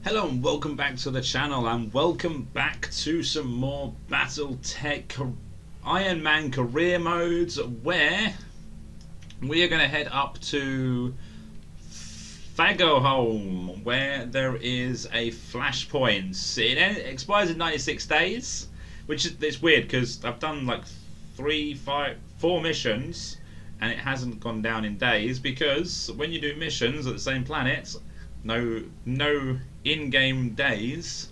Hello and welcome back to the channel, and welcome back to some more Battletech Ironman career modes, where we are going to head up to Fagerholm, where there is a Flashpoint. It expires in 96 days, which is it's weird because I've done like 4 missions and it hasn't gone down in days, because when you do missions at the same planet, no in-game days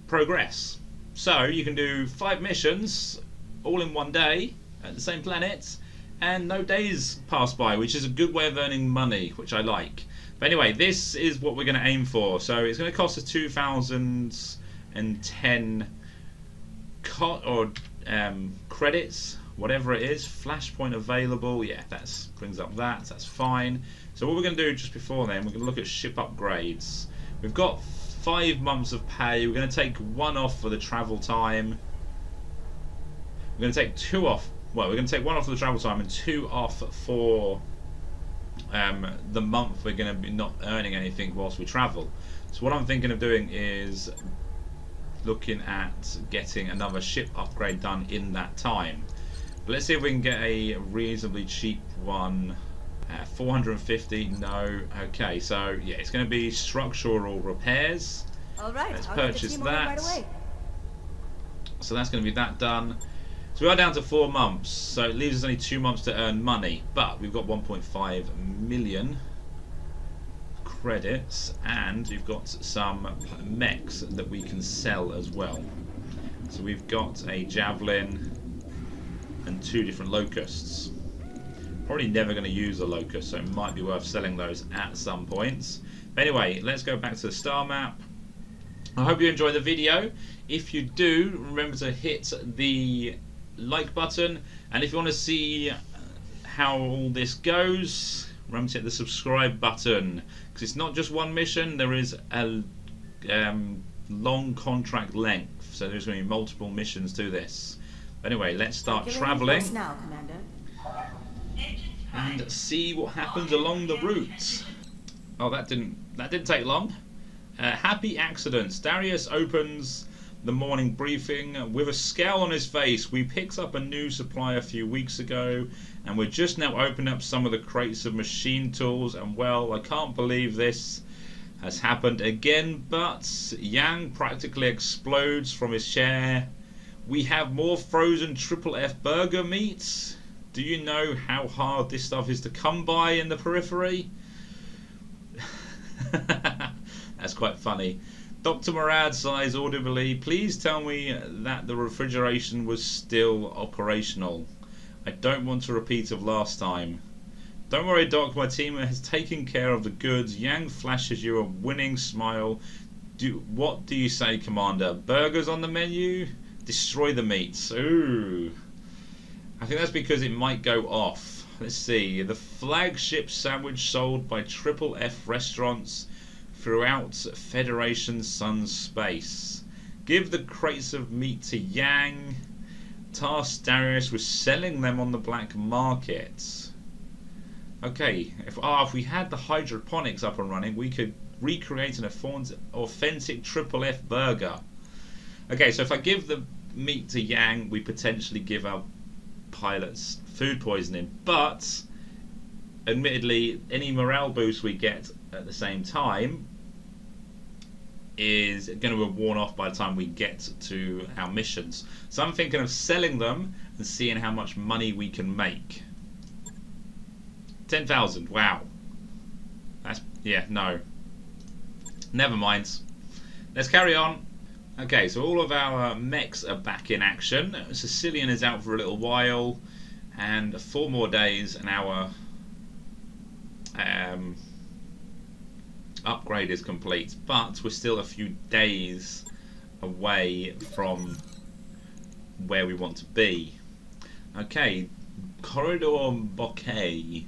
progress. So you can do 5 missions all in one day at the same planet and no days pass by, which is a good way of earning money, which I like. But anyway, this is what we're going to aim for. So it's going to cost us 2010 credits, whatever it is. Flashpoint available, yeah, that brings up that's fine. So what we're going to do just before then, we're going to look at ship upgrades. We've got 5 months of pay. We're going to take 1 off for the travel time. We're going to take 2 off. Well, we're going to take 1 off for the travel time and 2 off for the month we're going to be not earning anything whilst we travel. So what I'm thinking of doing is looking at getting another ship upgrade done in that time. But let's see if we can get a reasonably cheap one. 450, no. Okay, so yeah, it's going to be structural repairs. All right, let's purchase that. Right away. So that's going to be that done. So we are down to 4 months, so it leaves us only 2 months to earn money, but we've got 1.5 million credits, and we've got some mechs that we can sell as well. So we've got a javelin and 2 different locusts. Probably never going to use a locust, so it might be worth selling those at some points. But anyway, let's go back to the star map. I hope you enjoyed the video. If you do, remember to hit the like button, and if you want to see how all this goes, remember to hit the subscribe button, because it's not just 1 mission, there is a long contract length, so there's going to be multiple missions to this. But anyway, let's start traveling now, Commander, and see what happens along the route. Oh, that didn't take long. Happy accidents. Darius opens the morning briefing with a scowl on his face. We picked up a new supply a few weeks ago, and we're just now opening up some of the crates of machine tools, and well, I can't believe this has happened again, but Yang practically explodes from his chair. We have more frozen triple F burger meats. Do you know how hard this stuff is to come by in the periphery? That's quite funny. Dr. Murad sighs audibly. Please tell me that the refrigeration was still operational. I don't want a repeat of last time. Don't worry, Doc, my team has taken care of the goods. Yang flashes you a winning smile. What do you say, Commander? Burgers on the menu? Destroy the meats. Ooh. I think that's because it might go off. Let's see. The flagship sandwich sold by Triple F restaurants throughout Federation Sun space. Give the crates of meat to Yang. Task Darius with selling them on the black market. Okay, if we had the hydroponics up and running, we could recreate an authentic Triple F burger. Okay, so if I give the meat to Yang, we potentially give our pilots food poisoning, but admittedly any morale boost we get at the same time is going to have worn off by the time we get to our missions. So I'm thinking of selling them and seeing how much money we can make. 10,000, wow. That's, yeah, no. Never mind. Let's carry on. Okay, so all of our mechs are back in action. Sicilian is out for a little while, and 4 more days and our upgrade is complete. But we're still a few days away from where we want to be. Okay, Corridor Bouquet.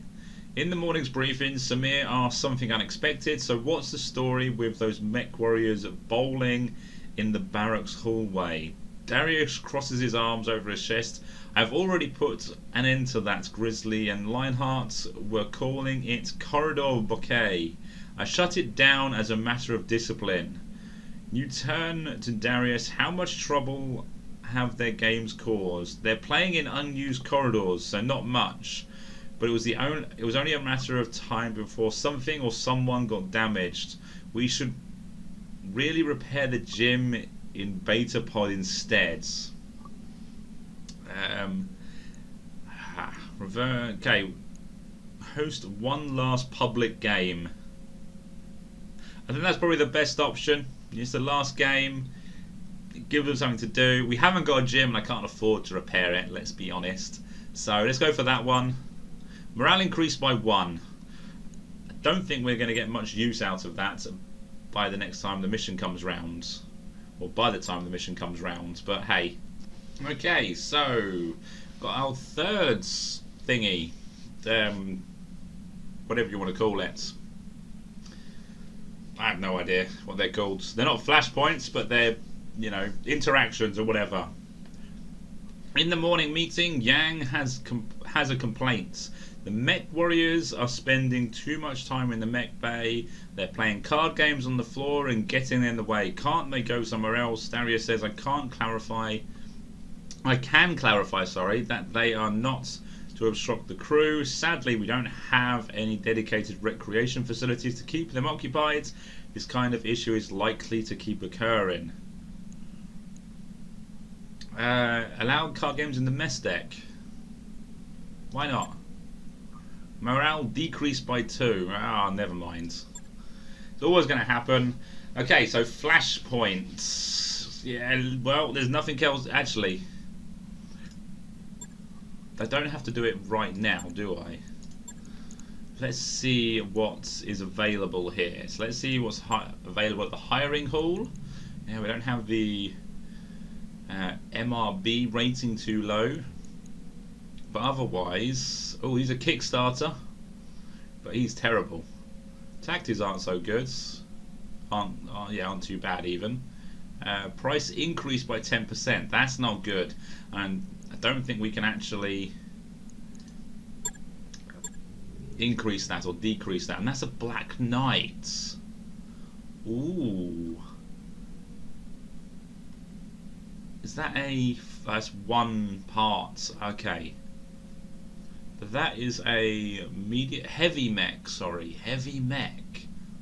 In the morning's briefing, Samir asks something unexpected. So what's the story with those MechWarriors bowling in the barracks hallway? Darius crosses his arms over his chest. I've already put an end to that. Grizzly and Lionheart were calling it Corridor Bouquet. I shut it down as a matter of discipline. You turn to Darius. How much trouble have their games caused? They're playing in unused corridors, so not much. But it was only a matter of time before something or someone got damaged. We should really repair the gym in Beta Pod instead. Okay. Host one last public game. I think that's probably the best option. It's the last game. Give them something to do. We haven't got a gym and I can't afford to repair it, let's be honest. So let's go for that one. Morale increased by 1. I don't think we're going to get much use out of that by the next time the mission comes round. Or by the time the mission comes round. But hey. Okay, so got our third thingy. Whatever you want to call it. I have no idea what they're called. They're not flashpoints, but they're, you know, interactions or whatever. In the morning meeting, Yang has a complaint. The MechWarriors are spending too much time in the mech bay. They're playing card games on the floor and getting in the way. Can't they go somewhere else? Darius says, I can clarify, that they are not to obstruct the crew. Sadly, we don't have any dedicated recreation facilities to keep them occupied. This kind of issue is likely to keep occurring. Allow card games in the mess deck. Why not? Morale decreased by 2. Ah, never mind. It's always going to happen. Okay, so Flashpoint. Yeah, well, there's nothing else. Actually, I don't have to do it right now, do I? Let's see what is available here. So let's see what's available at the hiring hall. Yeah, we don't have the MRB rating too low. But otherwise, oh, he's a Kickstarter, but he's terrible. Tactics aren't so good. Aren't too bad even. Price increased by 10%. That's not good, and I don't think we can actually increase that or decrease that. And that's a Black Knight. Ooh, is that a? That's one part. Okay. That is a heavy mech,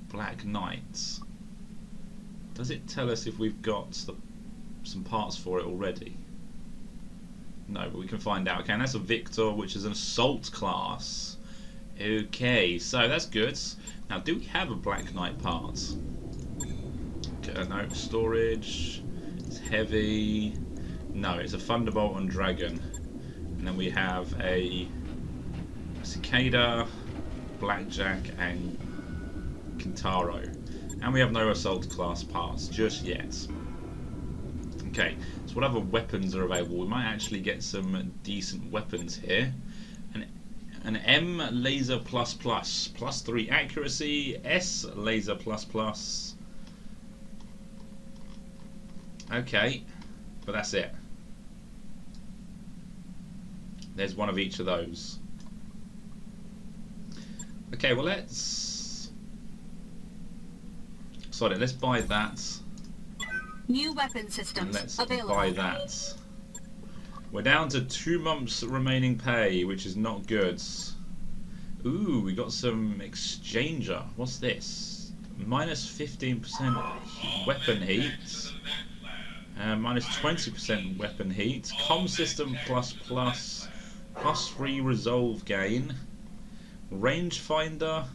Black Knights. Does it tell us if we've got some parts for it already? No, but we can find out. Okay, and that's a Victor, which is an assault class. Okay, so that's good. Now, do we have a Black Knight part? Okay, no, storage. It's heavy. No, it's a Thunderbolt and Dragon. And then we have a Cicada, Blackjack, and Kintaro. And we have no assault class parts just yet. Okay, so what other weapons are available? We might actually get some decent weapons here. An M laser ++, +3 accuracy, S laser ++. Okay, but that's it. There's one of each of those. Okay, well let's buy that. New weapon systems let's available. buy that. We're down to 2 months remaining pay, which is not good. Ooh, we got some exchanger. What's this? Minus 15% weapon heat. Minus 20% weapon heat. Com system ++. +3 resolve gain. Rangefinder.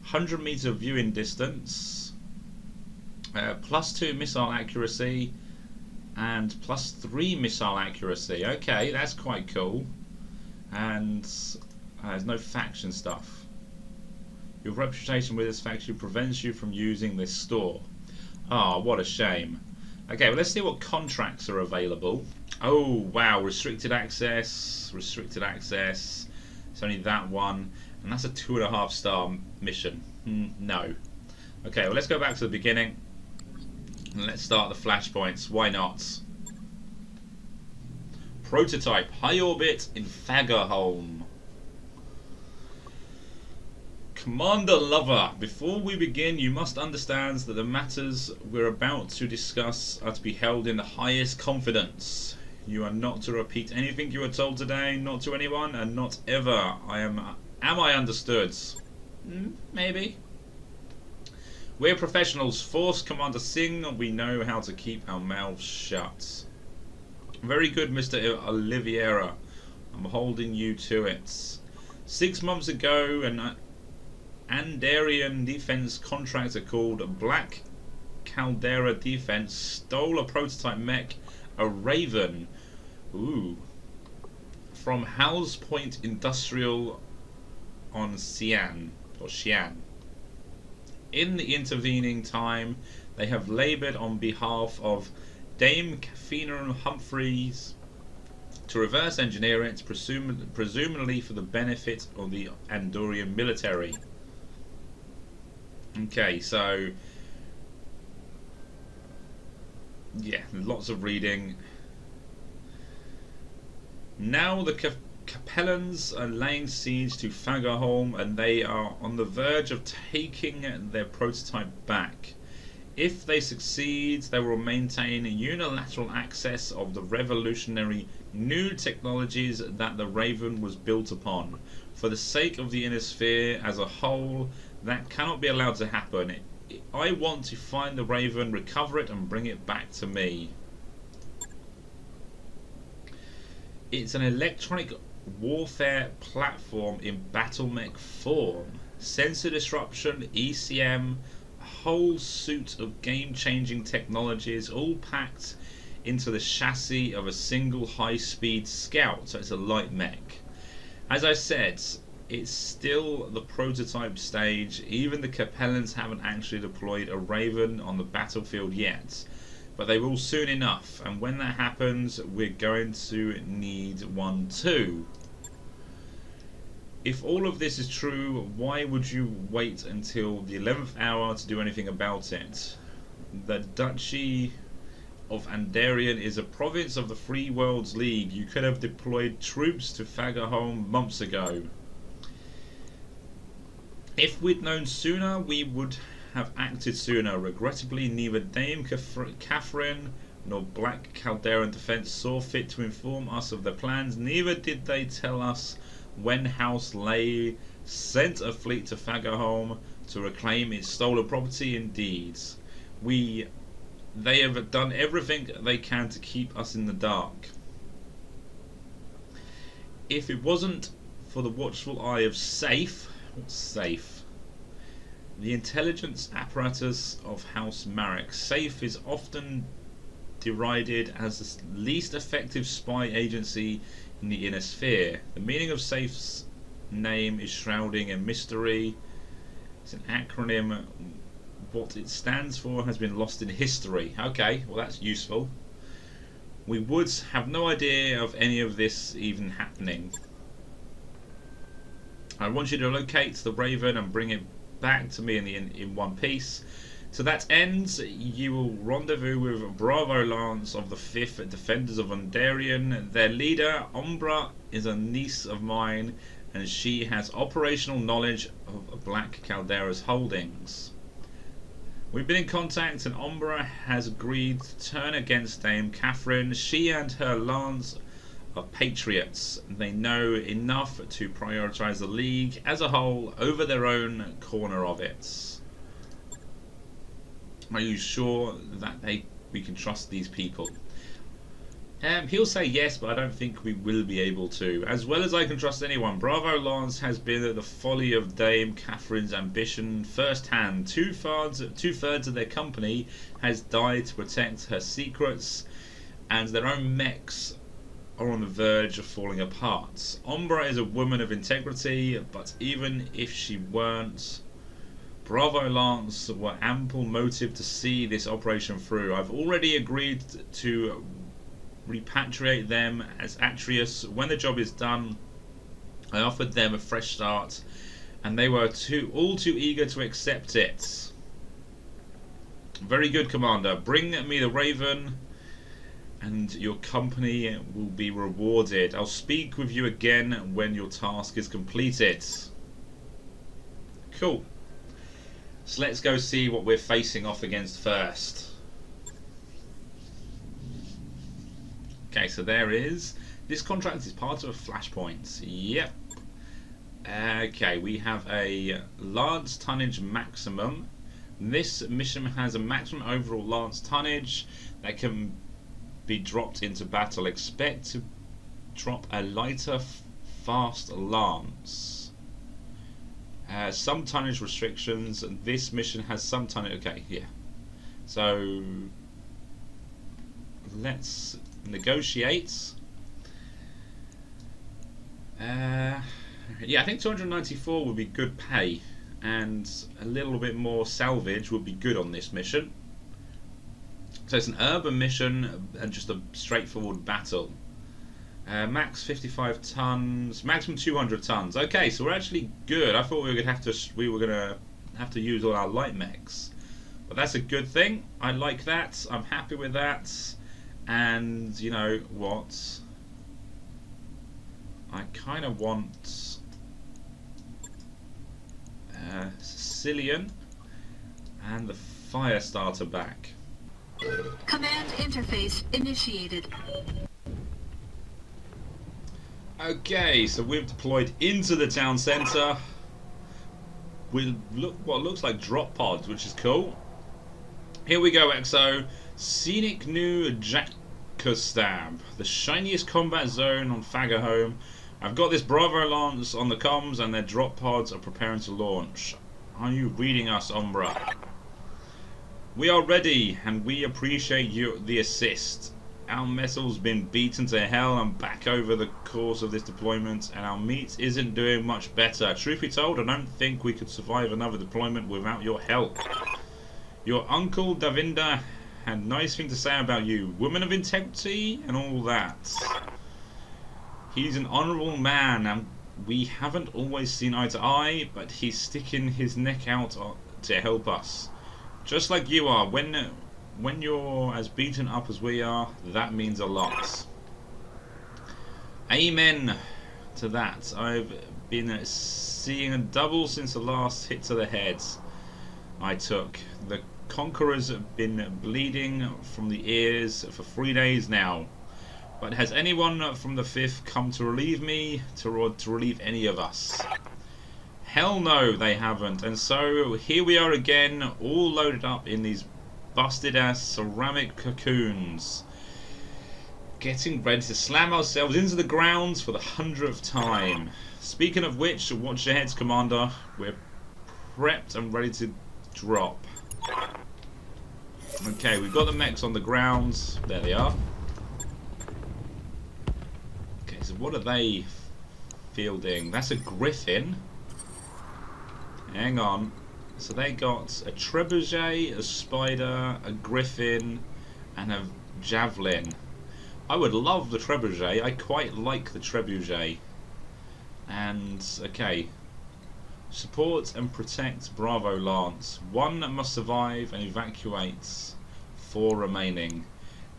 100 meter viewing distance. +2 missile accuracy. And +3 missile accuracy. Okay, that's quite cool. And there's no faction stuff. Your reputation with this faction prevents you from using this store. Ah, what a shame. Okay, well let's see what contracts are available. Oh wow, restricted access. It's only that one, and that's a 2.5 star mission. No. Okay, well let's go back to the beginning. And let's start the flashpoints. Why not? Prototype high orbit in Fagerholm. Commander Lover, before we begin, you must understand that the matters we're about to discuss are to be held in the highest confidence. You are not to repeat anything you were told today, not to anyone, and not ever. Am I understood? Maybe. We're professionals. Force Commander Singh. We know how to keep our mouths shut. Very good, Mr. Oliveira. I'm holding you to it. 6 months ago, an Andarian defense contractor called Black Caldera Defense stole a prototype mech, a Raven, from House Point Industrial on Xi'an. In the intervening time, they have laboured on behalf of Dame Cathena Humphreys to reverse engineer it, presumably for the benefit of the Andorian military. Okay, so yeah, lots of reading. Now the Capellans are laying siege to Fagerholm, and they are on the verge of taking their prototype back. If they succeed, they will maintain unilateral access of the revolutionary new technologies that the Raven was built upon. For the sake of the inner sphere as a whole, that cannot be allowed to happen. I want to find the Raven, recover it, and bring it back to me. It's an electronic warfare platform in BattleMech form. Sensor disruption, ECM, a whole suite of game-changing technologies, all packed into the chassis of a single high-speed scout. So it's a light mech. As I said, it's still the prototype stage. Even the Capellans haven't actually deployed a Raven on the battlefield yet, but they will soon enough, and when that happens, we're going to need one too. If all of this is true, why would you wait until the 11th hour to do anything about it? The Duchy of Andarian is a province of the Free Worlds League. You could have deployed troops to Fagerholm months ago. If we'd known sooner, we would have acted sooner. Regrettably, neither Dame Catherine nor Black Calderan Defense saw fit to inform us of their plans. Neither did they tell us when House Lay sent a fleet to Fagerholm to reclaim its stolen property. Indeed, they have done everything they can to keep us in the dark. If it wasn't for the watchful eye of Safe, what's Safe? The intelligence apparatus of House Marek. Safe is often derided as the least effective spy agency in the inner sphere. The meaning of Safe's name is shrouding in mystery. It's an acronym. What it stands for has been lost in history. Okay, well that's useful. We would have no idea of any of this even happening. I want you to locate the Raven and bring it back to me in one piece. To that end, you will rendezvous with Bravo Lance of the 5th Defenders of Andarian. Their leader, Umbra, is a niece of mine, and she has operational knowledge of Black Caldera's holdings. We've been in contact, and Umbra has agreed to turn against Dame Catherine. She and her Lance are patriots. They know enough to prioritise the League as a whole over their own corner of it. Are you sure that we can trust these people? He'll say yes, but I don't think we will be able to. As well as I can trust anyone, Bravo Lance has been at the folly of Dame Catherine's ambition firsthand. Two-thirds of their company has died to protect her secrets, and their own mechs are on the verge of falling apart. Umbra is a woman of integrity, but even if she weren't, Bravo Lance were ample motive to see this operation through. I've already agreed to repatriate them as Atrius. When the job is done, I offered them a fresh start, and they were all too eager to accept it. Very good, Commander. Bring me the Raven, and your company will be rewarded. I'll speak with you again when your task is completed. Cool. So let's go see what we're facing off against first. Okay, so there is. This contract is part of a Flashpoint. Yep. Okay, we have a Lance tonnage maximum. This mission has a maximum overall Lance tonnage that can be dropped into battle. Expect to drop a lighter, fast Lance. Some tonnage restrictions. This mission has some tonnage. Okay, yeah. So let's negotiate. Yeah, I think 294 would be good pay, and a little bit more salvage would be good on this mission. So it's an urban mission and just a straightforward battle. Max 55 tons, maximum 200 tons. Okay, so we're actually good. I thought we were gonna have to use all our light mechs, but that's a good thing. I like that. I'm happy with that. And you know what? I kind of want Sicilian and the fire starter back. Command interface initiated. Okay, so we've deployed into the town centre with what looks like drop pods, which is cool. Here we go, EXO. Scenic new Jakostab, the shiniest combat zone on Fagerholm. I've got this Bravo Lance on the comms, and their drop pods are preparing to launch. Are you reading us, Umbra? We are ready, and we appreciate the assist. Our metal's been beaten to hell and back over the course of this deployment, and our meat isn't doing much better. Truth be told, I don't think we could survive another deployment without your help. Your uncle Davinda had a nice thing to say about you. Woman of integrity and all that. He's an honourable man, and we haven't always seen eye to eye, but he's sticking his neck out to help us. Just like you are. When you're as beaten up as we are, that means a lot. Amen to that. I've been seeing a double since the last hit to the head I took. The Conquerors have been bleeding from the ears for 3 days now. But has anyone from the 5th come to relieve me, to relieve any of us? Hell no, they haven't. And so here we are again, all loaded up in these busted ass ceramic cocoons, getting ready to slam ourselves into the ground for the 100th time. Speaking of which, watch your heads, Commander. We're prepped and ready to drop. Okay, we've got the mechs on the ground. There they are. Okay, so what are they fielding? That's a Griffin. Hang on. So they got a trebuchet, a spider, a griffin, and a javelin. I would love the trebuchet. I quite like the trebuchet. And okay, support and protect Bravo Lance. 1 must survive and evacuate. 4 remaining.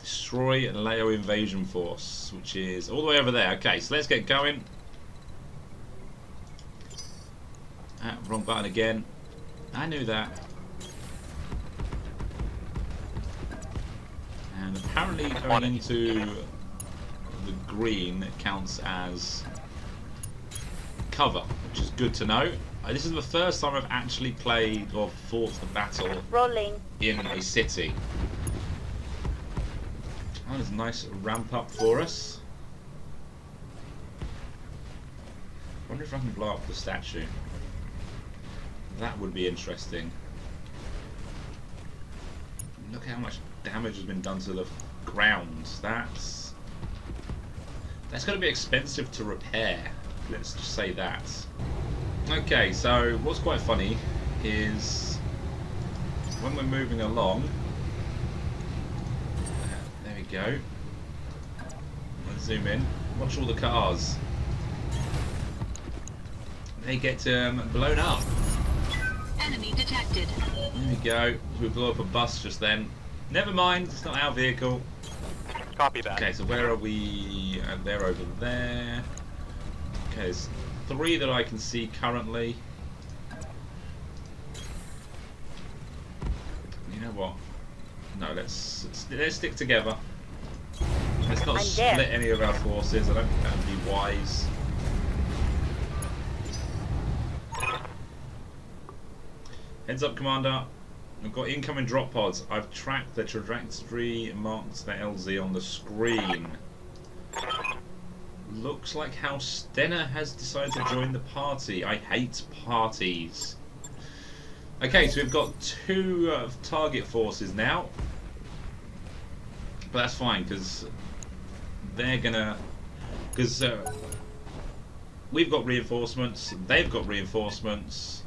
Destroy Leo invasion force, which is all the way over there. Okay, so let's get going. Wrong button again. I knew that. And apparently going into the green counts as cover, which is good to know. This is the first time I've actually played or fought the battle in a city. Oh, there's a nice ramp up for us. I wonder if I can blow up the statue. That would be interesting. Look how much damage has been done to the ground. That's going to be expensive to repair. Let's just say that. Okay, so what's quite funny is when we're moving along. There we go. Let's zoom in. Watch all the cars. They get blown up. Enemy detected. There we go. We blew up a bus just then. Never mind, it's not our vehicle. Copy that. Okay, so where are we? They're over there. Okay, there's 3 that I can see currently. You know what? No, let's stick together. Let's not I'm split there. any of our forces. I don't think that would be wise. Heads up, Commander. We've got incoming drop pods. I've tracked the trajectory marked the LZ on the screen. Looks like House Stenner has decided to join the party. I hate parties. Okay, so we've got 2 target forces now. But that's fine, because they're gonna... Because we've got reinforcements, they've got reinforcements.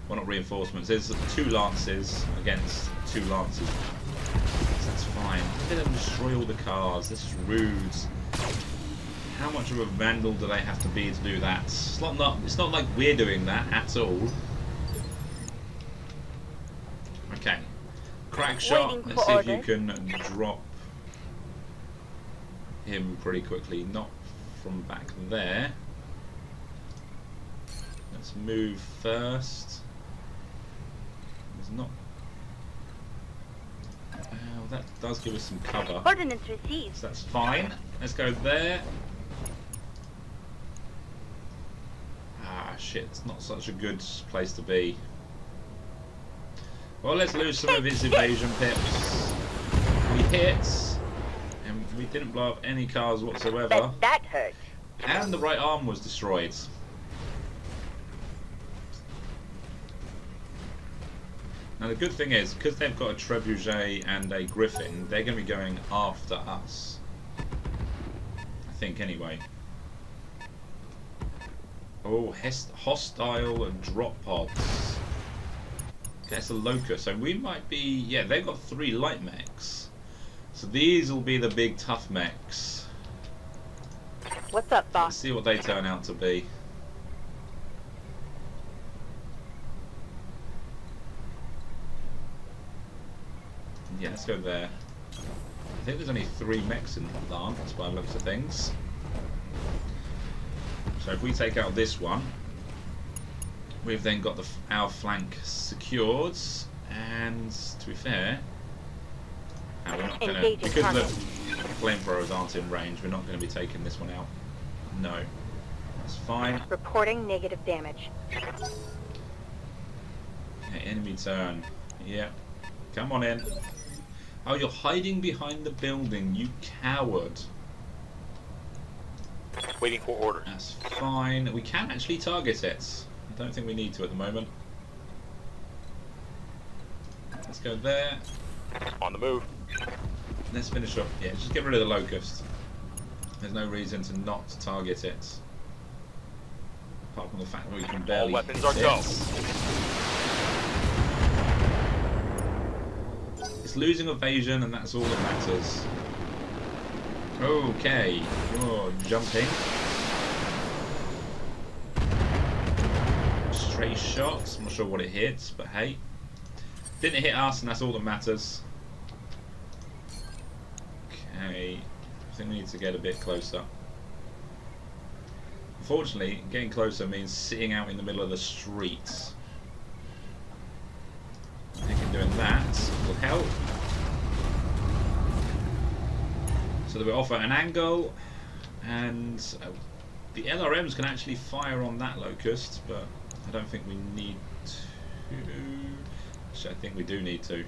Well, not reinforcements, there's 2 lances against 2 lances. So that's fine. Let them destroy all the cars, this is rude. How much of a vandal do they have to be to do that? It's not like we're doing that at all. Okay. Crack shot. Let's see if you can drop him pretty quickly. Not from back there. Let's move first. There's not... Well, that does give us some cover. Ordnance received. So that's fine. Let's go there. Ah, shit. It's not such a good place to be. Well, let's lose some of his evasion pips. We hit, and we didn't blow up any cars whatsoever. That hurt. And the right arm was destroyed. Now the good thing is, because they've got a trebuchet and a griffin, they're going to be going after us. I think, anyway. Oh, hostile drop pods. That's a locust, so we might be... Yeah, they've got 3 light mechs. So these will be the big tough mechs. What's up, Let's boss? see what they turn out to be. Yeah, let's go there. I think there's only 3 mechs in the lance by the looks of things. So if we take out this one, we've then got our flank secured, and to be fair, we're not going to, because the flamethrowers aren't in range, we're not going to be taking this one out. No, that's fine. Reporting negative damage. Okay, enemy turn. Yeah, come on in. Oh, you're hiding behind the building, you coward. Waiting for order. That's fine. We can actually target it. I don't think we need to at the moment. Let's go there. On the move. Let's finish up. Yeah, just get rid of the locust. There's no reason to not target it. Apart from the fact that we can barely All weapons hit are go. It's losing evasion, and that's all that matters. Okay, you're jumping. Stray shots. I'm not sure what it hits, but hey. Didn't hit us, and that's all that matters. Okay, I think we need to get a bit closer. Unfortunately, getting closer means sitting out in the middle of the streets. I think doing that will help. So that we offer an angle, and the LRMs can actually fire on that locust, but I don't think we need to. Actually, I think we do need to.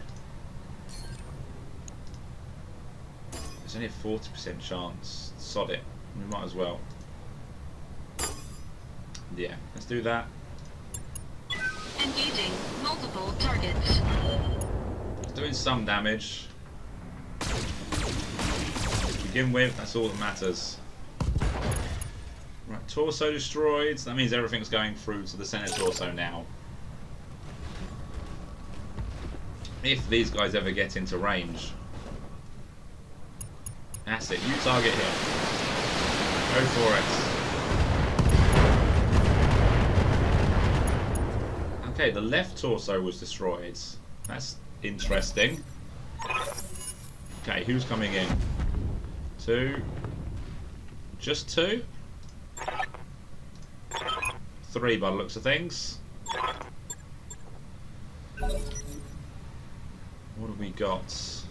There's only a 40% chance. Sod it. We might as well. Yeah, let's do that. Engaging multiple targets. It's doing some damage. To begin with, that's all that matters. Right, torso destroyed. So that means everything's going through to the center torso now. If these guys ever get into range. That's it, you target him. Go for it. Okay, the left torso was destroyed. That's interesting. Okay, who's coming in? 2. Just 2? 3 by the looks of things. have we got?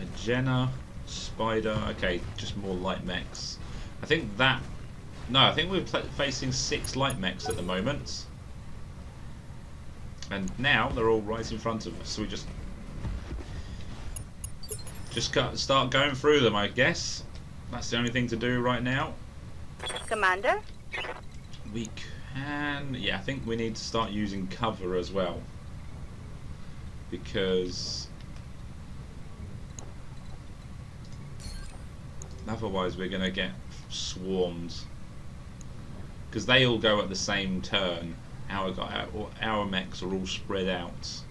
A Jenna, Spider. Okay, just more light mechs. I think that. No, I think we're facing 6 light mechs at the moment. And now they're all right in front of us. So we just start going through them, I guess. That's the only thing to do right now. Commander? We can... Yeah, I think we need to start using cover as well. Because... otherwise we're going to get swarmed. Because they all go at the same turn. Our mechs are all spread out.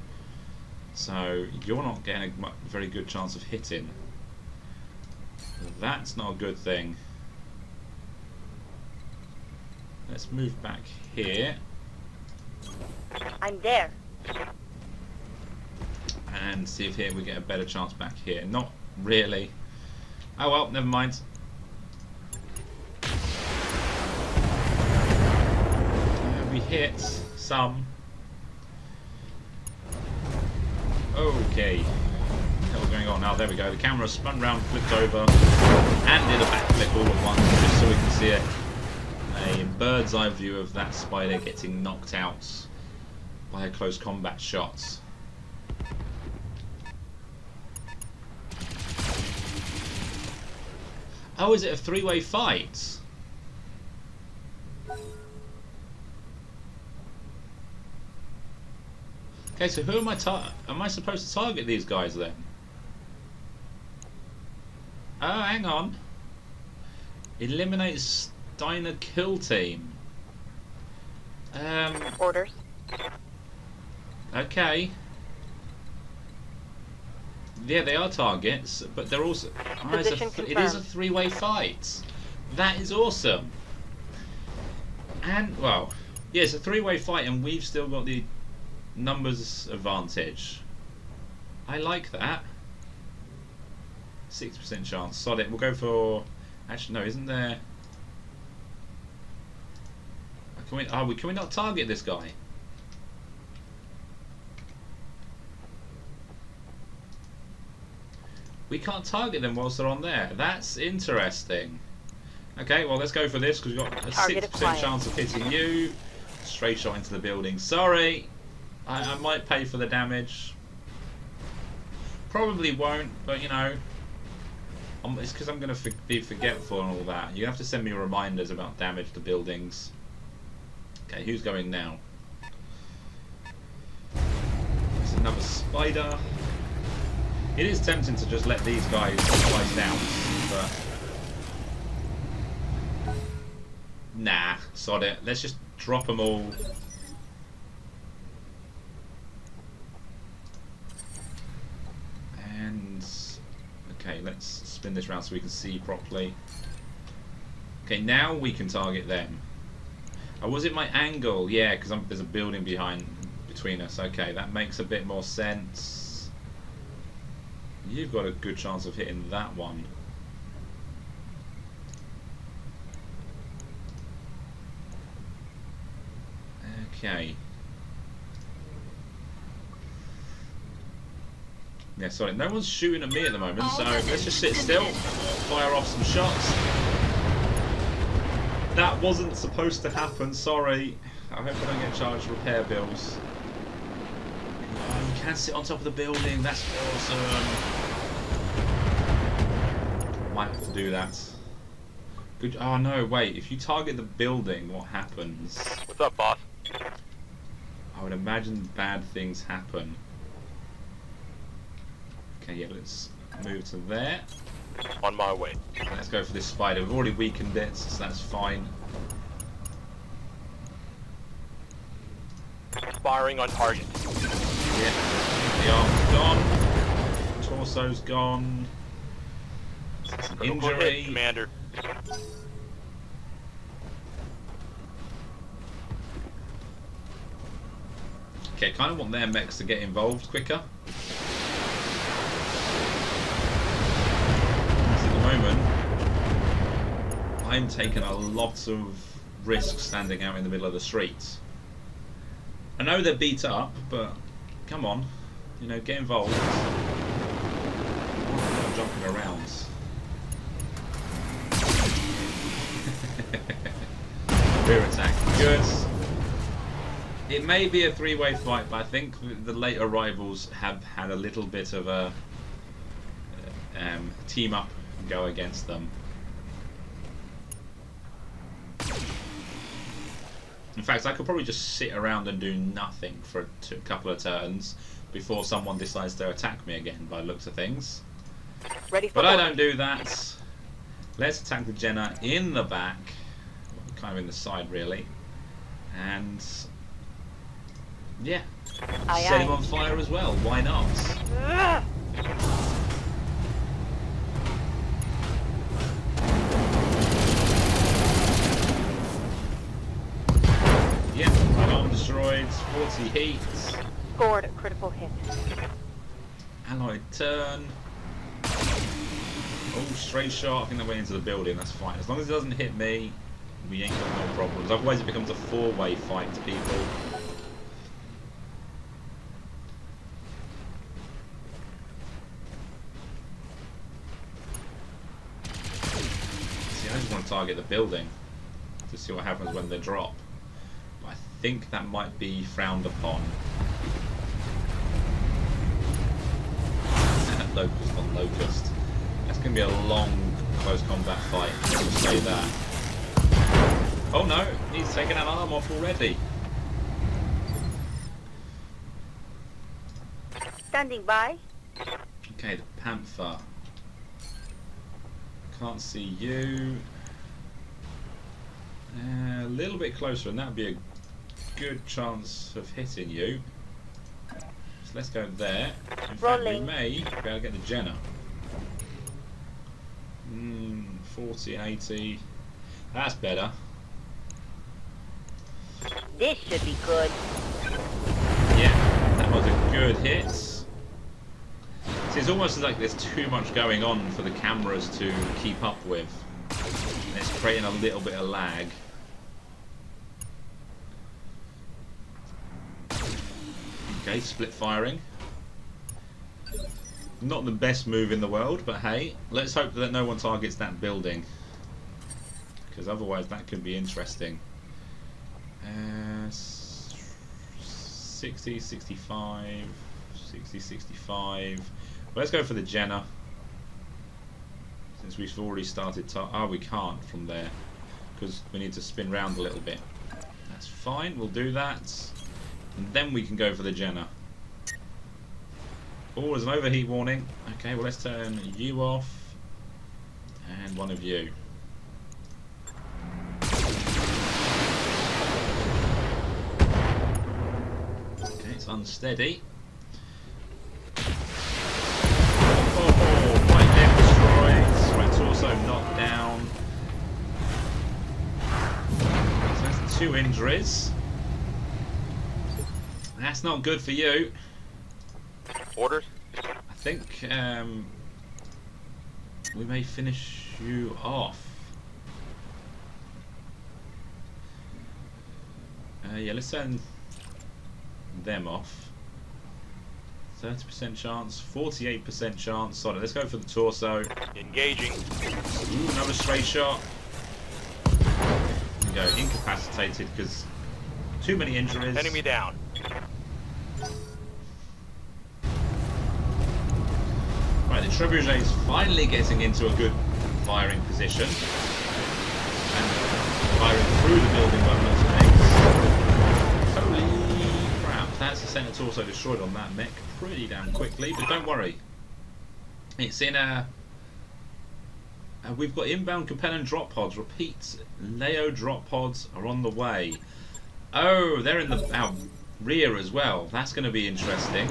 So you're not getting a very good chance of hitting. That's not a good thing. Let's move back here. I'm there. And see if here we get a better chance back here. Not really. Oh well, never mind. We hit some. Okay. What's going on now? There we go. The camera spun round, flipped over, and did a backflip all at once, just so we can see a bird's eye view of that spider getting knocked out by a close combat shot. Oh, is it a 3-way fight? Okay, so who am I supposed to target these guys then? Oh, hang on. Eliminate Steiner kill team. Orders. Okay. Yeah, they are targets, but they're also... Oh, it is a 3-way fight. That is awesome. And, well, yeah, it's a 3-way fight and we've still got the numbers advantage. I like that. 6% chance. Sod it. We'll go for... Actually, no, isn't there... Can we not target this guy? We can't target them whilst they're on there. That's interesting. Okay, well, let's go for this because we've got a 6% chance of hitting you. Straight shot into the building. Sorry. I might pay for the damage. Probably won't, but you know, it's because I'm going to be forgetful and all that. You have to send me reminders about damage to buildings. Okay, who's going now? There's another spider. It is tempting to just let these guys fight down, but nah, sod it. Let's just drop them all. And okay, let's spin this round so we can see properly. Okay, now we can target them. Oh, was it my angle? Yeah, because there's a building between us. Okay, that makes a bit more sense. You've got a good chance of hitting that one. Okay. Yeah, sorry, no one's shooting at me at the moment, so let's just sit still, fire off some shots. That wasn't supposed to happen, sorry. I hope I don't get charged repair bills. Oh, you can sit on top of the building, that's awesome. Might have to do that. Good. Oh no, wait, if you target the building, what happens? What's up, boss? I would imagine bad things happen. Okay, yeah, let's move to there. On my way. Let's go for this spider. We've already weakened it, so that's fine. Firing on target. Yeah, the arm's gone. Torso's gone. It's an injury. Hit, Commander. Okay, kind of want their mechs to get involved quicker. At the moment, I'm taking a lot of risk standing out in the middle of the street. I know they're beat up, but come on. You know, get involved. I'm jumping around. Rear attack. Good. It may be a three-way fight, but I think the late arrivals have had a little bit of a team up and go against them. In fact, I could probably just sit around and do nothing for a couple of turns before someone decides to attack me again, by the looks of things. Ready for But I order. don't do that. Let's attack the Jenna in the back, kind of in the side really, and yeah, Aye, set him aye. on fire as well. Why not? Ugh. Yeah, alarm destroyed. 40 heat. Scored a critical hit. Allied turn. Oh, straight shot. I think that went into the building. That's fine. As long as it doesn't hit me, we ain't got no problems. Otherwise, it becomes a four-way fight, people. See, I just want to target the building to see what happens when they drop. But I think that might be frowned upon. Locust on locust. That's going to be a long, close combat fight. I'll just say that. Oh no, he's taken an arm off already. Standing by. Okay, the Panther. Can't see you. A little bit closer, and that'd be a good chance of hitting you. So let's go there. In fact, we Rolling. may be able to get the Jenna. 40 and 80. That's better. This should be good. Yeah, that was a good hit. See, it's almost like there's too much going on for the cameras to keep up with. And it's creating a little bit of lag. Okay, split firing. Not the best move in the world, but hey, let's hope that no one targets that building. Because otherwise that could be interesting. 60, 65, 60, 65. Well, let's go for the Jenna. Since we've already started we can't from there. Because we need to spin round a little bit. That's fine, we'll do that. And then we can go for the Jenna. Oh, there's an overheat warning. Okay, well let's turn you off. And one of you. Okay, it's unsteady. Oh, right leg destroyed. Right torso knocked down. So that's 2 injuries. That's not good for you. Orders? I think we may finish you off. Yeah, let's send them off. 30% chance, 48% chance. Sorry, let's go for the torso. Engaging. Ooh, another straight shot. There we go, incapacitated because too many injuries. Enemy down. Right, the trebuchet is finally getting into a good firing position. And firing through the building by Mercenary. Holy crap, that's the centre torso destroyed on that mech pretty damn quickly, but don't worry. It's in a... we've got inbound compelling drop pods. Repeat, Leo drop pods are on the way. Oh, they're in the rear as well. That's going to be interesting.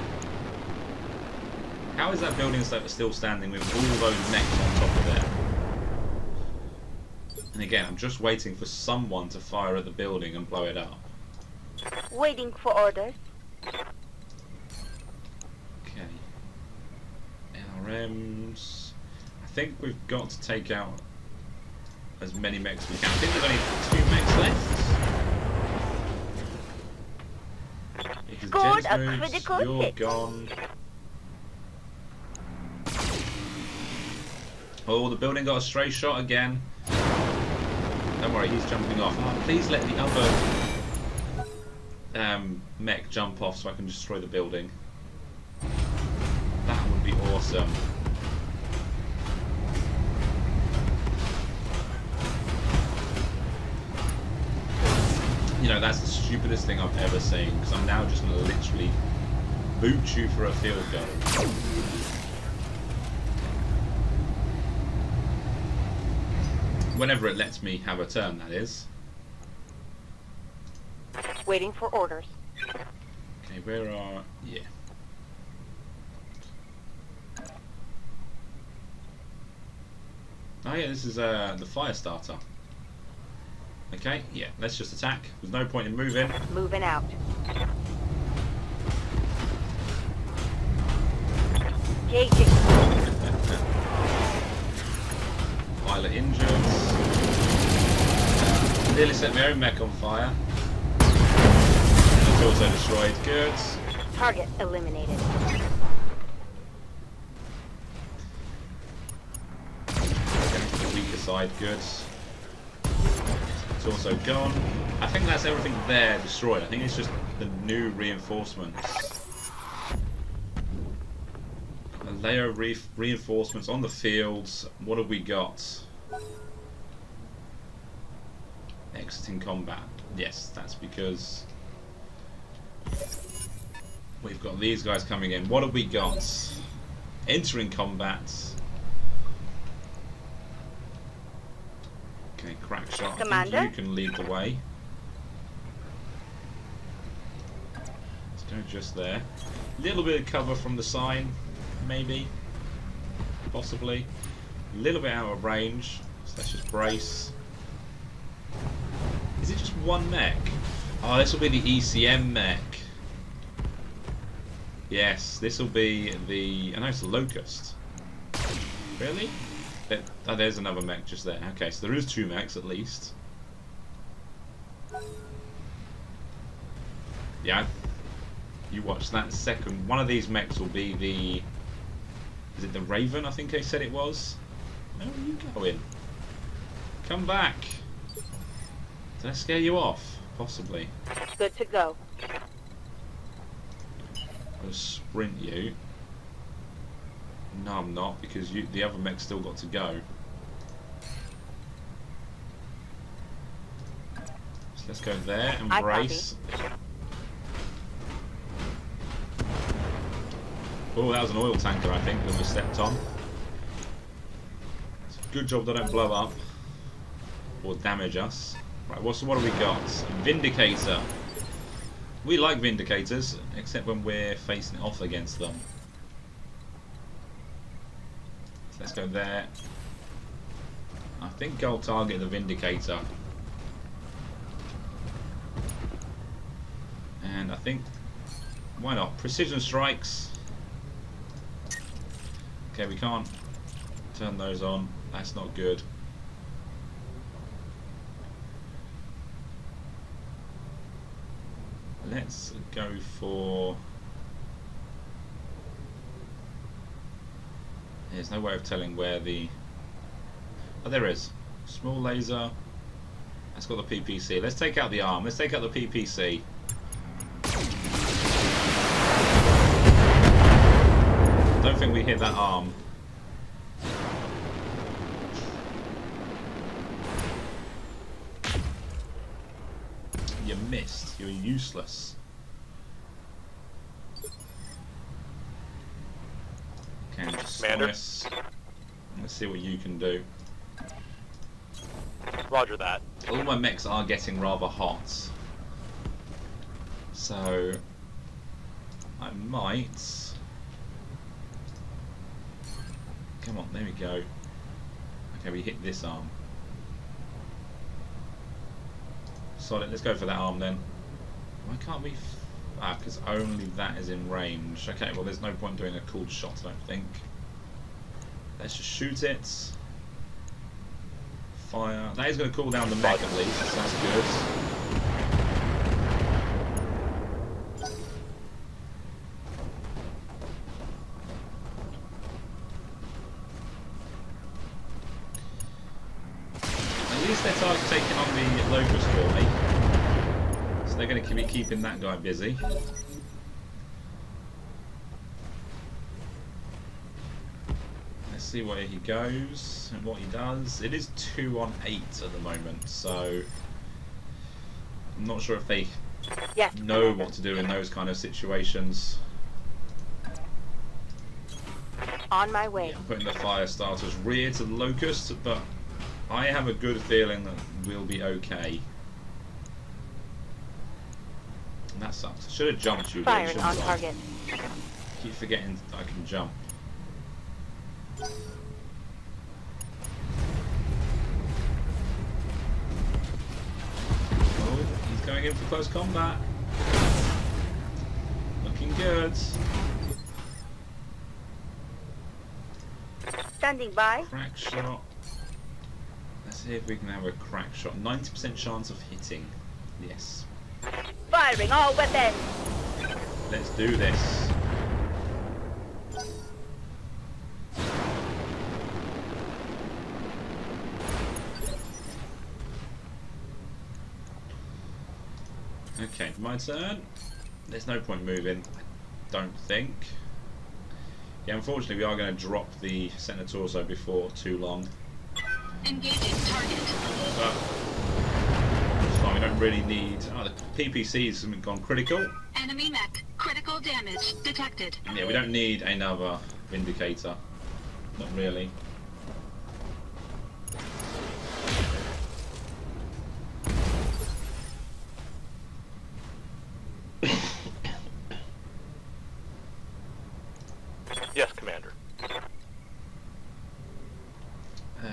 How is that building still standing with all those mechs on top of it? And again, I'm just waiting for someone to fire at the building and blow it up. Waiting for orders. Okay. LRMs. I think we've got to take out as many mechs as we can. I think there's only 2 mechs left. Because Scored Jen's a moves, critical you're hit. gone. Oh, the building got a stray shot again. Don't worry, he's jumping off. Oh, please let the other mech jump off so I can destroy the building. That would be awesome. You know, that's the stupidest thing I've ever seen, because I'm now just going to literally boot you for a field goal. Whenever it lets me have a turn, that is. Waiting for orders. Okay, where are... yeah. Oh yeah, this is the fire starter. Okay, yeah, let's just attack. There's no point in moving. Moving out. Engaging. Pilot injured. Nearly set my own mech on fire. It's also destroyed. Good. Target eliminated. Getting to the weaker side. Good. It's also gone. I think that's everything there destroyed. I think it's just the new reinforcements. A layer of reinforcements on the fields. What have we got? Exiting combat. Yes, that's because we've got these guys coming in. What have we got? Entering combat. Okay, crack shot. Commander? I think you can lead the way. Let's go just there. Little bit of cover from the sign, maybe, possibly. A little bit out of range, so let's just brace. Is it just one mech? Oh, this will be the ECM mech. Yes, this will be the... I know it's a Locust. Really? Oh, there's another mech just there. Okay, so there is two mechs at least. Yeah, you watch that second. One of these mechs will be the... Is it the Raven, I think I said it was? Where are you going? Come back. Did I scare you off? Possibly. Good to go. I'll sprint you. No, I'm not, because the other mech's still got to go. So let's go there and brace. Oh, that was an oil tanker, I think, that was stepped on. Good job they don't blow up or damage us. Right, what have we got? Vindicator. We like Vindicators, except when we're facing off against them. So let's go there. I think I'll target the Vindicator. And I think, why not? Precision strikes. Okay, we can't turn those on. That's not good. Let's go for... There's no way of telling where the... Oh, there is. Small laser. That's got the PPC. Let's take out the arm. Let's take out the PPC. Don't think we hit that arm. You missed. You're useless. Okay, just slice. Let's see what you can do. Roger that. All my mechs are getting rather hot. So I might... Come on, there we go. Okay, we hit this arm. Solid, let's go for that arm then. Why can't we... because only that is in range. Okay, well there's no point doing a cooled shot, I don't think. Let's just shoot it. Fire. That is going to cool down the mech at least, so that's good. their target taking on the locust for me. So they're going to be keeping that guy busy. Let's see where he goes and what he does. It is 2 on 8 at the moment, so I'm not sure if they know what to do in those kind of situations. On my way. Yeah, I'm putting the fire starters rear to the locust, but I have a good feeling that we'll be okay. And that sucks. I should have jumped you. Firing on target. Keep forgetting that I can jump. Oh, he's going in for close combat. Looking good. Standing by. Crack shot. Let's see if we can have a crack shot. 90% chance of hitting. Yes. Firing all weapons. Let's do this. Okay, my turn. There's no point moving, I don't think. Yeah, unfortunately we are going to drop the center torso before too long. Engaging target. But it's fine, we don't really need... Oh, the PPC's haven't gone critical. Enemy mech. Critical damage detected. Yeah, we don't need another Vindicator. Not really. Yes, Commander.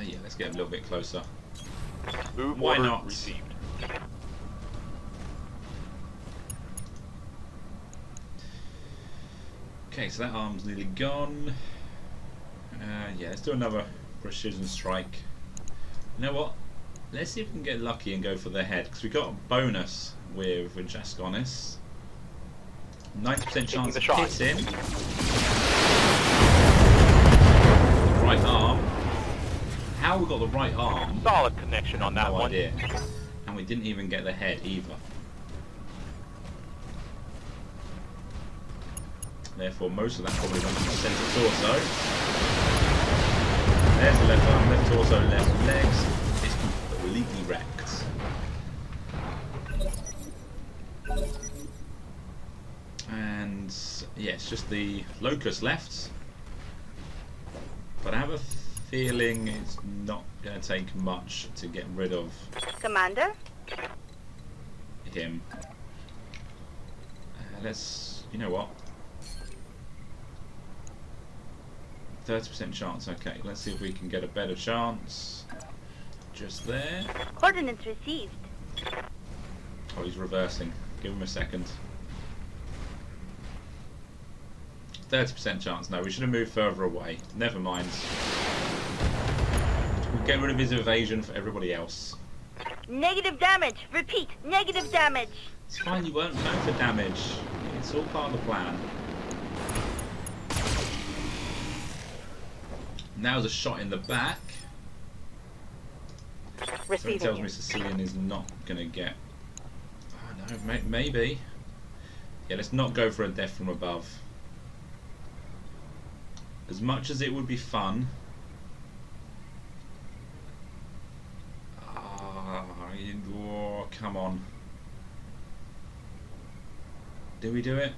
Yeah, let's get a little bit closer. Move Why order not? received. Okay, so that arm's nearly gone. Yeah, let's do another precision strike. You know what? Let's see if we can get lucky and go for the head, because we got a bonus with Jasconis. 90% chance of hitting. Right arm. How we got the right arm? Solid connection on that No one. idea. And we didn't even get the head either. Therefore, most of that probably went to the centre torso. There's the left arm, left torso, left legs. It's completely wrecked. And yeah, it's just the locust left. But I have a feeling it's not going to take much to get rid of Commander. him. Let's, you know what? 30% chance, okay, let's see if we can get a better chance. Just there. Coordinates received. Oh, he's reversing. Give him a second. 30% chance, no, we should have moved further away. Never mind. We'll get rid of his evasion for everybody else. Negative damage. Repeat. Negative damage. It's fine, you weren't known for damage. It's all part of the plan. Now's a shot in the back. So Receiving. it tells me Sicilian is not going to get... Oh no, maybe. Yeah, let's not go for a death from above. As much as it would be fun... Oh, come on. Do we do it?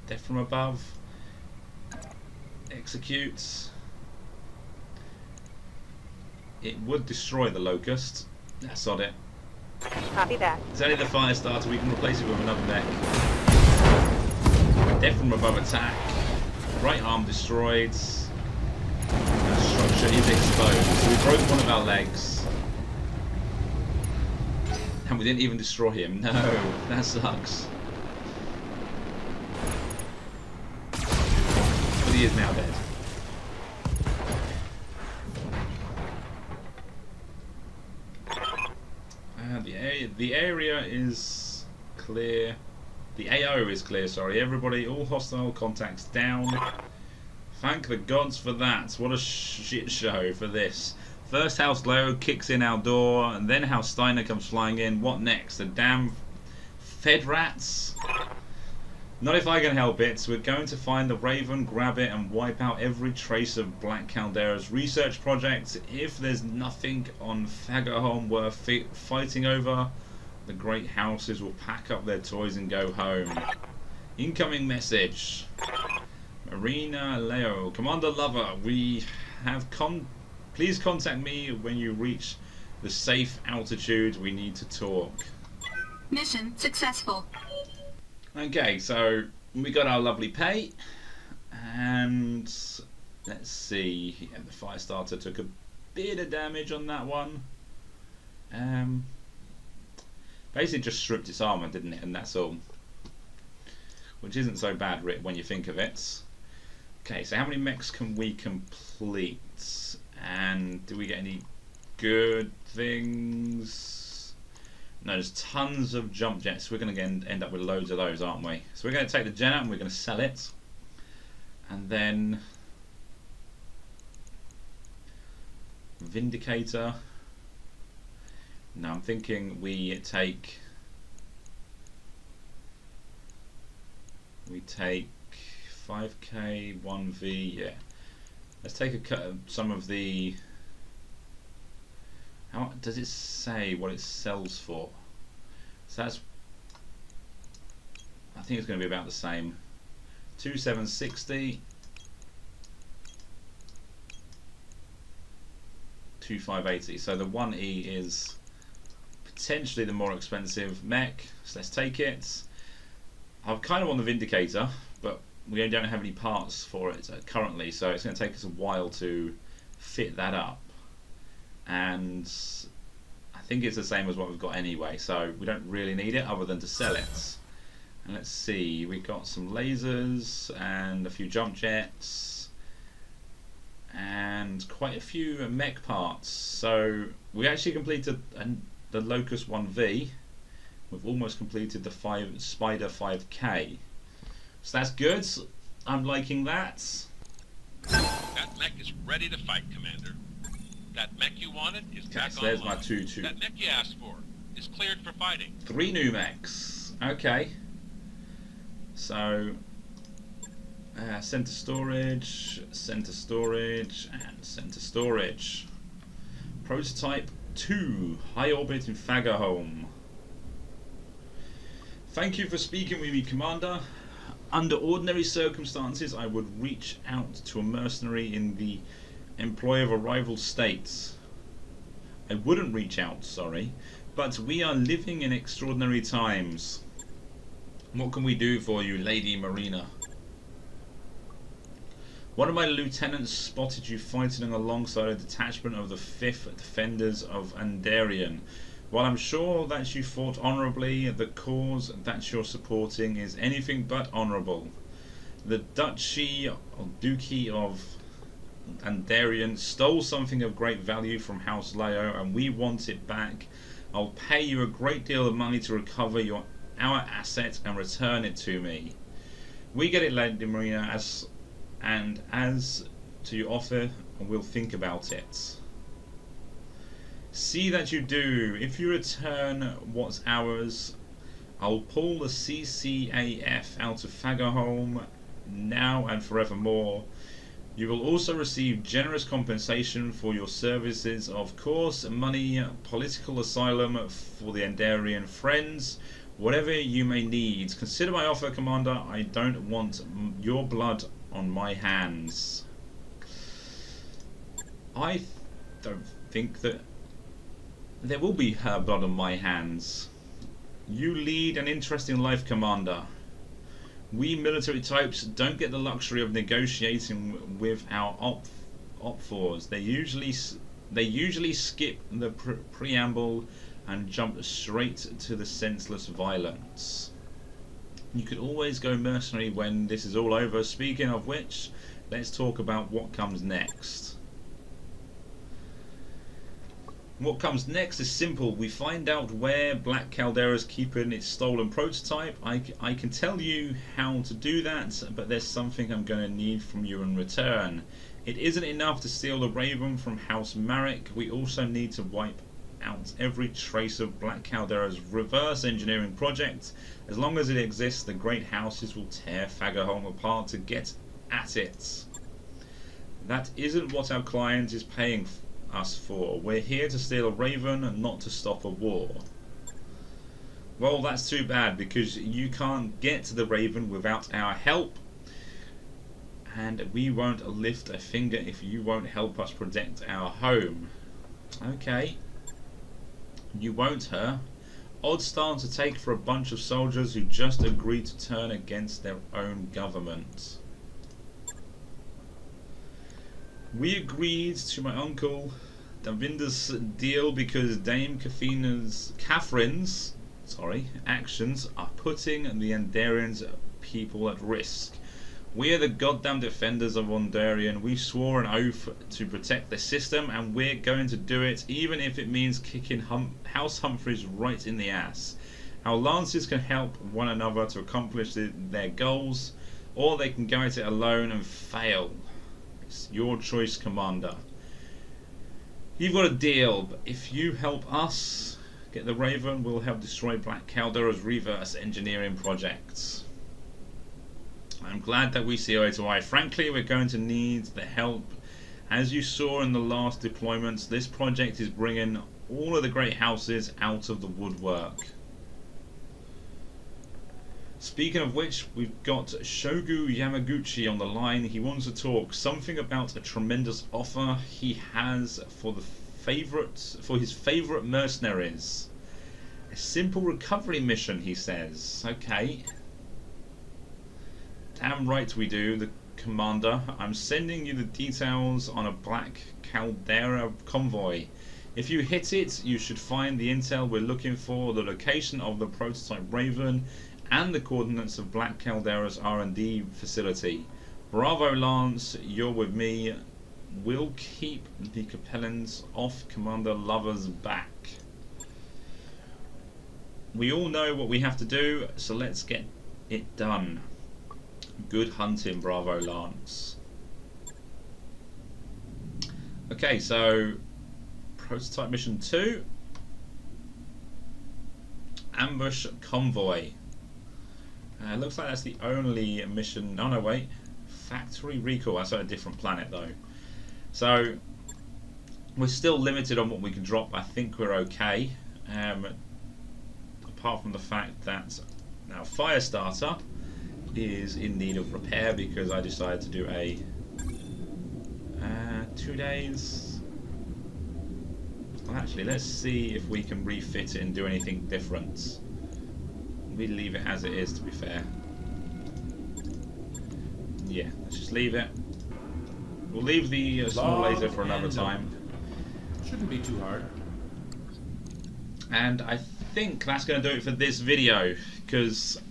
Death from above. Executes. It would destroy the locust. That's on it. Copy that. It's only the fire starter, we can replace it with another mech. Death from above attack. Right arm destroyed. That structure is exposed. So we broke one of our legs. And we didn't even destroy him. No, that sucks. But he is now dead. The area is clear. The AO is clear, sorry. Everybody, all hostile contacts down. Thank the gods for that. What a shit show for this. First House Leo kicks in our door, and then House Steiner comes flying in. What next? The damn Fed rats? Not if I can help it. We're going to find the Raven, grab it, and wipe out every trace of Black Caldera's research project. If there's nothing on Fagerholm worth fighting over, the great houses will pack up their toys and go home. Incoming message. Marina Leo, Commander Lover, we have please contact me when you reach the safe altitude. We need to talk. Mission successful. Okay, so we got our lovely pay, and let's see. Yeah, the fire starter took a bit of damage on that one. Basically just stripped its armor, didn't it? And that's all. Which isn't so bad, Rick, when you think of it. Okay, so how many mechs can we complete? And do we get any good things? No, there's tons of jump jets. We're going to end up with loads of those, aren't we? So we're going to take the gen out and we're going to sell it. And then Vindicator. No, I'm thinking we take 5k, 1v, yeah. Let's take a cut of some of the... How does it say what it sells for? So that's... I think it's going to be about the same. 2760. 2580. So the 1E is potentially the more expensive mech. So let's take it. I kind of want the Vindicator, but we don't have any parts for it currently, so it's going to take us a while to fit that up. And I think it's the same as what we've got anyway, so we don't really need it other than to sell it. And let's see, we've got some lasers and a few jump jets and quite a few mech parts. So we actually completed the Locust 1V. We've almost completed the Spider 5K. So that's good. I'm liking that. That mech is ready to fight, Commander. That mech you wanted is back so there's online. my 2-2. That mech you asked for is cleared for fighting. 3 new mechs. Okay. So center storage, and center storage. Prototype 2, high orbit in Fagerholm. Thank you for speaking with me, Commander. Under ordinary circumstances, I would reach out to a mercenary in the employ of a rival state. I wouldn't reach out, sorry, but we are living in extraordinary times. What can we do for you, Lady Marina? One of my lieutenants spotted you fighting alongside a detachment of the 5th Defenders of Andarian. While I'm sure that you fought honourably, the cause that you're supporting is anything but honourable. The Duchy of Andarian stole something of great value from House Leo, and we want it back. I'll pay you a great deal of money to recover our asset and return it to me. We get it, Lady Marina, as to your offer, and we'll think about it. See that you do. If you return what's ours, I'll pull the CCAF out of Fagerholm now and forevermore. You will also receive generous compensation for your services, of course, money, political asylum for the Andarian friends, whatever you may need. Consider my offer, Commander. I don't want your blood on my hands. I don't think that there will be her blood on my hands. You lead an interesting life, Commander. We military types don't get the luxury of negotiating with our op-4s. They usually skip the preamble and jump straight to the senseless violence. You could always go mercenary when this is all over. Speaking of which, let's talk about what comes next. What comes next is simple. We find out where Black Caldera's keeping its stolen prototype. I can tell you how to do that, but there's something I'm going to need from you in return. It isn't enough to steal the Raven from House Marek, we also need to wipe out every trace of Black Caldera's reverse engineering project. As long as it exists, the great houses will tear Faggerholm apart to get at it. That isn't what our client is paying us for. We're here to steal a Raven and not to stop a war. Well, that's too bad, because you can't get to the Raven without our help, and we won't lift a finger if you won't help us protect our home. Okay. You won't, huh? Odd stance to take for a bunch of soldiers who just agreed to turn against their own government. We agreed to my uncle Davinder's deal because Dame Catherine's actions are putting the Andarians people at risk. We are the goddamn defenders of Ondarian. We swore an oath to protect the system, and we're going to do it, even if it means kicking House Humphreys right in the ass. Our lances can help one another to accomplish their goals, or they can go at it alone and fail. It's your choice, Commander. You've got a deal, but if you help us get the Raven, we'll help destroy Black Caldera's reverse engineering projects. I'm glad that we see eye to eye. Frankly, we're going to need the help. As you saw in the last deployments, this project is bringing all of the great houses out of the woodwork. Speaking of which, we've got Shogu Yamaguchi on the line. He wants to talk something about a tremendous offer he has for his favourite mercenaries. A simple recovery mission, he says. Okay. Damn right we do, the Commander. I'm sending you the details on a Black Caldera convoy. If you hit it, you should find the intel we're looking for, the location of the prototype Raven, and the coordinates of Black Caldera's R&D facility. Bravo, Lance, you're with me. We'll keep the Capellans off Commander Lover's back. We all know what we have to do, so let's get it done. Good hunting, Bravo, Lance. Okay, so prototype mission 2, ambush convoy. Looks like that's the only mission. Oh no, wait, factory recall. That's on a different planet though. So we're still limited on what we can drop. I think we're okay, apart from the fact that now Firestarter is in need of repair because I decided to do a 2 days. Well, actually, let's see if we can refit it and do anything different. We leave it as it is, to be fair. Yeah, let's just leave it. We'll leave the small laser for another time. Shouldn't be too hard. And I think that's going to do it for this video, because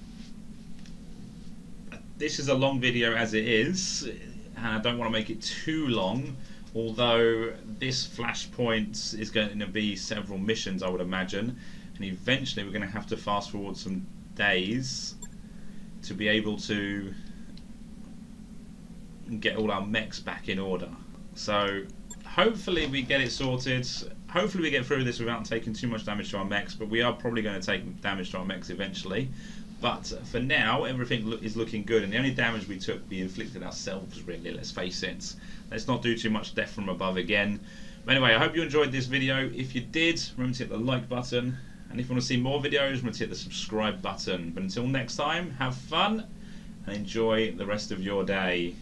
this is a long video as it is, and I don't want to make it too long, although this Flashpoint is going to be several missions, I would imagine, and eventually we're going to have to fast forward some days to be able to get all our mechs back in order. So hopefully we get it sorted. Hopefully we get through this without taking too much damage to our mechs, but we are probably going to take damage to our mechs eventually. But for now, everything is looking good, and the only damage we took, we inflicted ourselves, really, let's face it. Let's not do too much death from above again. But anyway, I hope you enjoyed this video. If you did, remember to hit the like button, and if you want to see more videos, remember to hit the subscribe button. But until next time, have fun, and enjoy the rest of your day.